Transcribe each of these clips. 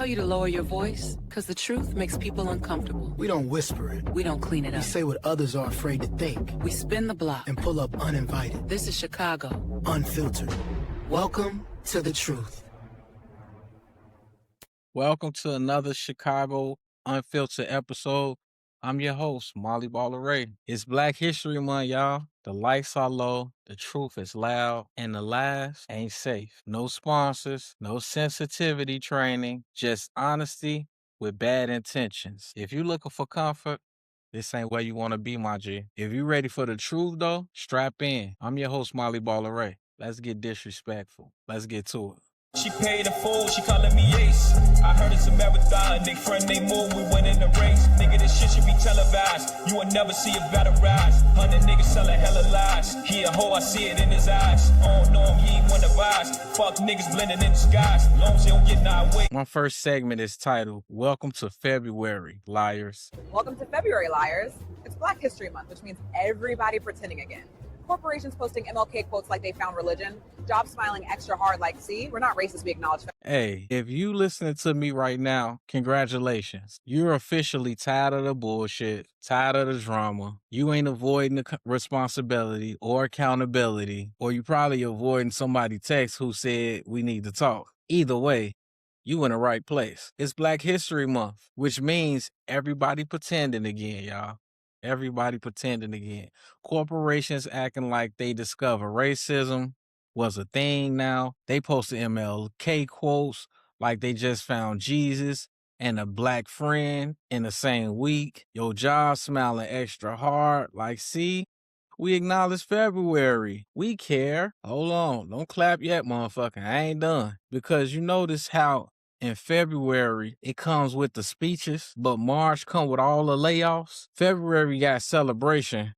Tell you to lower your voice, because the truth makes people uncomfortable. We don't whisper it. We don't clean it We up. say what others are afraid to think. We spin the block. And pull up uninvited. This is Chicago. Unfiltered. Welcome to the truth. Welcome to another Chicago Unfiltered episode. I'm your host, Bollore. It's Black History Month, y'all. The lights are low, the truth is loud, and the lies ain't safe. No sponsors, no sensitivity training, just honesty with bad intentions. If you're looking for comfort, this ain't where you want to be, my G. If you ready for the truth, though, strap in. I'm your host, Bollore. Let's get disrespectful. Let's get to it. She paid a fool, she calling me Ace. I heard it's a marathon, they friend, they move, we win in the race. Nigga, this shit should be televised. You will never see a better rise. 100 niggas selling hella lies. He a hoe, I see it in his eyes. I don't know him, he ain't one of us. Fuck niggas blending in disguise. Long as they don't get our way. My first segment is titled, Welcome to February, Liars. Welcome to February, liars. It's Black History Month, which means everybody pretending again. Corporations posting MLK quotes like they found religion. Jobs smiling extra hard like, see, we're not racist, we acknowledge. Hey, if you listening to me right now, congratulations. You're officially tired of the bullshit, tired of the drama. You ain't avoiding the responsibility or accountability, or you probably avoiding somebody text who said we need to talk. Either way, you in the right place. It's Black History Month, which means everybody pretending again, y'all. Everybody pretending again. Corporations acting like they discover racism was a thing now. They posted MLK quotes like they just found Jesus and a black friend in the same week. Your job smiling extra hard like, see, we acknowledge February. We care. Hold on. Don't clap yet, motherfucker. I ain't done. Because you notice how in February, it comes with the speeches, but March come with all the layoffs. February got celebration,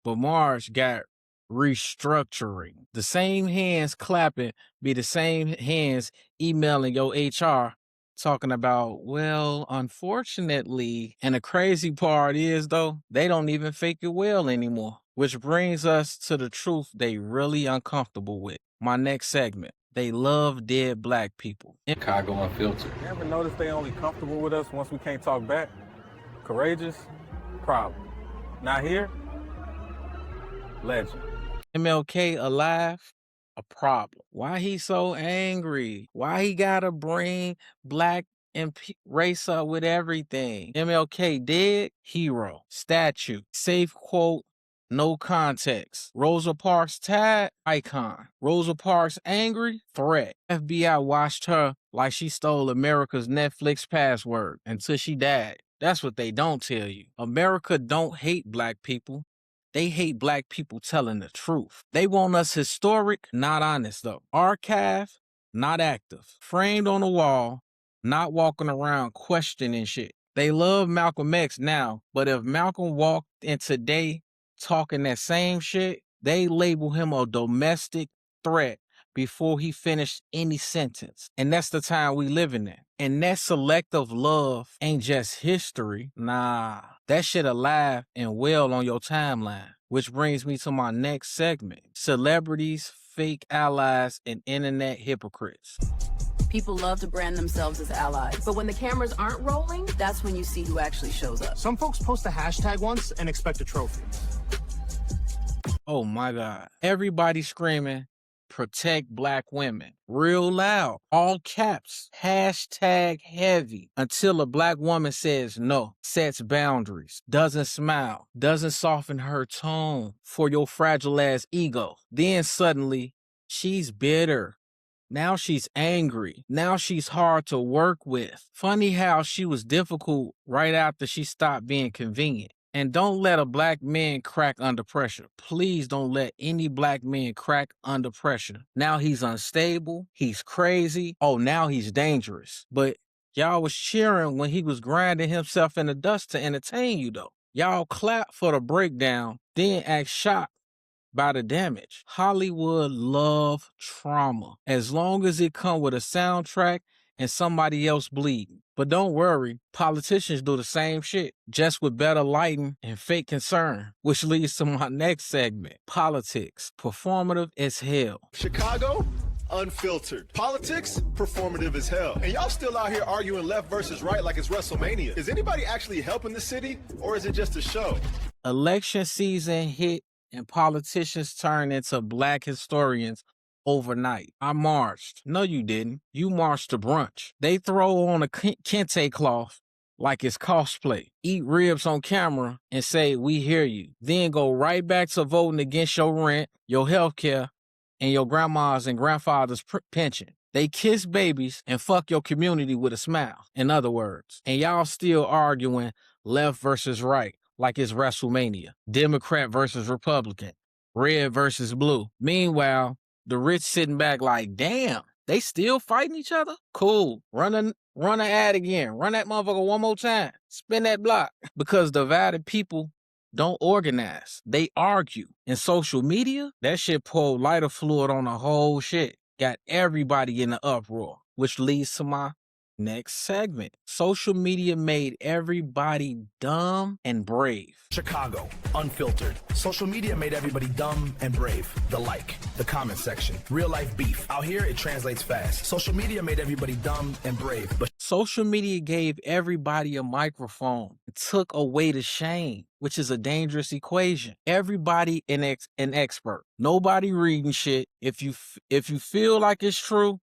but March got restructuring. The same hands clapping be the same hands emailing your HR talking about, well, unfortunately, and the crazy part is, though, they don't even fake it well anymore, which brings us to the truth they really uncomfortable with. My next segment. They love dead black people. Chicago Unfiltered. You ever notice they only comfortable with us once we can't talk back? Courageous? Problem. Not here? Legend. MLK alive? A problem. Why he so angry? Why he gotta bring black and race up with everything? MLK dead? Hero. Statue. Safe quote. No context. Rosa Parks tied? Icon. Rosa Parks angry? Threat. FBI watched her like she stole America's Netflix password until she died. That's what they don't tell you. America don't hate black people. They hate black people telling the truth. They want us historic, not honest though. Archive, not active. Framed on the wall, not walking around questioning shit. They love Malcolm X now, but if Malcolm walked in today talking that same shit, they label him a domestic threat before he finished any sentence. And that's the time we living in. And that selective love ain't just history. Nah, that shit alive and well on your timeline. Which brings me to my next segment. Celebrities, fake allies, and internet hypocrites. People love to brand themselves as allies, but when the cameras aren't rolling, that's when you see who actually shows up. Some folks post a hashtag once and expect a trophy. Oh my God. Everybody screaming, protect black women. Real loud. All caps. Hashtag heavy. Until a black woman says no, sets boundaries, doesn't smile, doesn't soften her tone for your fragile ass ego. Then suddenly, she's bitter. Now she's angry. Now she's hard to work with. Funny how she was difficult right after she stopped being convenient. And don't let a black man crack under pressure. Please don't let any black man crack under pressure. Now he's unstable. He's crazy. Oh, now he's dangerous. But y'all was cheering when he was grinding himself in the dust to entertain you, though. Y'all clap for the breakdown, then act shocked by the damage. Hollywood love trauma. As long as it come with a soundtrack and somebody else bleeding. But don't worry, politicians do the same shit, just with better lighting and fake concern, which leads to my next segment, politics, performative as hell. Chicago Unfiltered. Politics, performative as hell. And y'all still out here arguing left versus right like it's WrestleMania. Is anybody actually helping the city, or is it just a show? Election season hit and politicians turned into black historians overnight. I marched. No, you didn't. You marched to brunch. They throw on a kente cloth like it's cosplay. Eat ribs on camera and say, we hear you. Then go right back to voting against your rent, your health care, and your grandma's and grandfather's pension. They kiss babies and fuck your community with a smile, in other words. And y'all still arguing left versus right like it's WrestleMania. Democrat versus Republican. Red versus blue. Meanwhile, the rich sitting back like, damn, they still fighting each other? Cool. Run an ad again. Run that motherfucker one more time. Spin that block. Because divided people don't organize. They argue. In social media, that shit poured lighter fluid on the whole shit. Got everybody in the uproar, which leads to my next segment. Social media made everybody dumb and brave. Chicago, unfiltered. Social media made everybody dumb and brave. The comment section. Real life beef. Out here, it translates fast. Social media made everybody dumb and brave. But social media gave everybody a microphone. It took away the shame, which is a dangerous equation. Everybody an expert. Nobody reading shit. If you feel like it's true,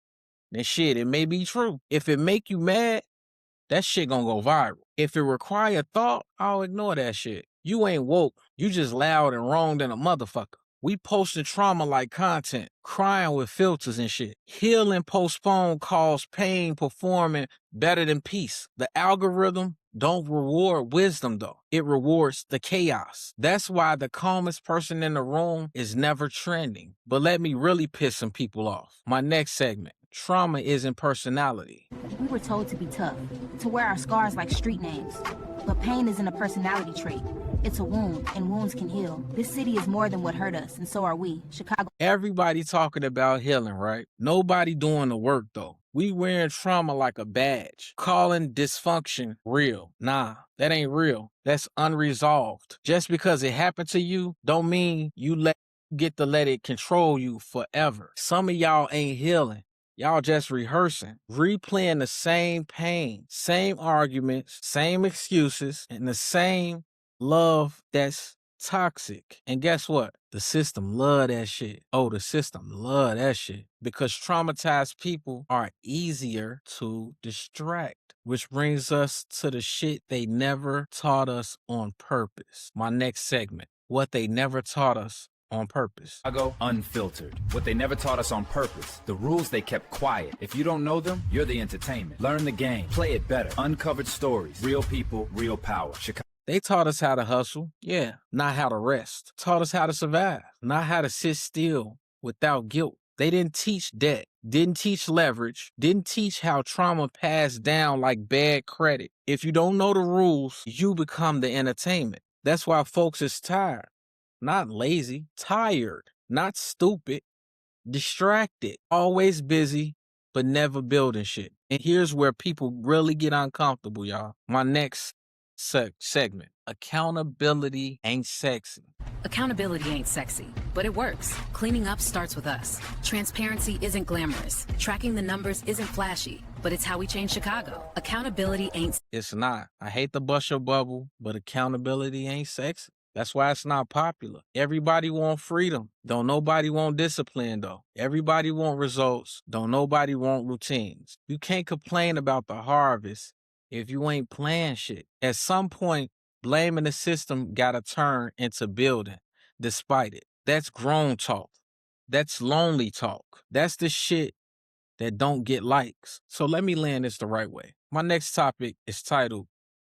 then shit, it may be true. If it make you mad, that shit gonna go viral. If it require thought, I'll ignore that shit. You ain't woke. You just loud and wrong than a motherfucker. We posting trauma like content, crying with filters and shit. Heal and postpone cause pain performing better than peace. The algorithm don't reward wisdom though. It rewards the chaos. That's why the calmest person in the room is never trending. But let me really piss some people off. My next segment. Trauma isn't personality. We were told to be tough, to wear our scars like street names. But pain isn't a personality trait. It's a wound, and wounds can heal. This city is more than what hurt us, and so are we. Chicago. Everybody talking about healing, right? Nobody doing the work, though. We wearing trauma like a badge. Calling dysfunction real. Nah, that ain't real. That's unresolved. Just because it happened to you, don't mean you get to let it control you forever. Some of y'all ain't healing. Y'all just rehearsing, replaying the same pain, same arguments, same excuses, and the same love that's toxic. And guess what? The system love that shit. Oh, the system love that shit. Because traumatized people are easier to distract. Which brings us to the shit they never taught us on purpose. My next segment, what they never taught us on purpose. I go unfiltered. What they never taught us on purpose. The rules they kept quiet. If you don't know them, you're the entertainment. Learn the game. Play it better. Uncovered stories. Real people, real power. Chicago. They taught us how to hustle. Yeah. Not how to rest. Taught us how to survive. Not how to sit still without guilt. They didn't teach debt. Didn't teach leverage. Didn't teach how trauma passed down like bad credit. If you don't know the rules, you become the entertainment. That's why folks is tired. Not lazy, tired, not stupid, distracted, always busy, but never building shit. And here's where people really get uncomfortable, y'all. My next segment, accountability ain't sexy. Accountability ain't sexy, but it works. Cleaning up starts with us. Transparency isn't glamorous. Tracking the numbers isn't flashy, but it's how we change Chicago. Accountability ain't. It's not. I hate to bust your bubble, but accountability ain't sexy. That's why it's not popular. Everybody want freedom. Don't nobody want discipline, though. Everybody want results. Don't nobody want routines. You can't complain about the harvest if you ain't playing shit. At some point, blaming the system gotta turn into building, despite it. That's grown talk. That's lonely talk. That's the shit that don't get likes. So let me land this the right way. My next topic is titled,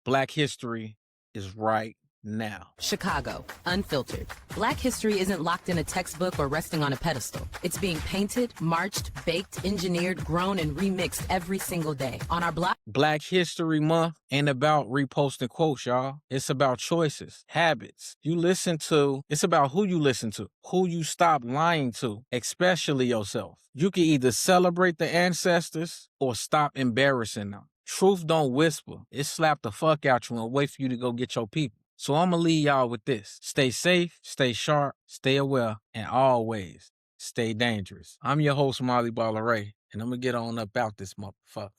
Black History is Right Now. Chicago, unfiltered. Black history isn't locked in a textbook or resting on a pedestal. It's being painted, marched, baked, engineered, grown, and remixed every single day. On our block. Black History Month ain't about reposting quotes, y'all. It's about choices, habits. It's about who you listen to, who you stop lying to, especially yourself. You can either celebrate the ancestors or stop embarrassing them. Truth don't whisper. It slap the fuck out you and wait for you to go get your people. So I'm going to leave y'all with this. Stay safe, stay sharp, stay aware, and always stay dangerous. I'm your host, Bollore, and I'm gonna get on up out this motherfucker.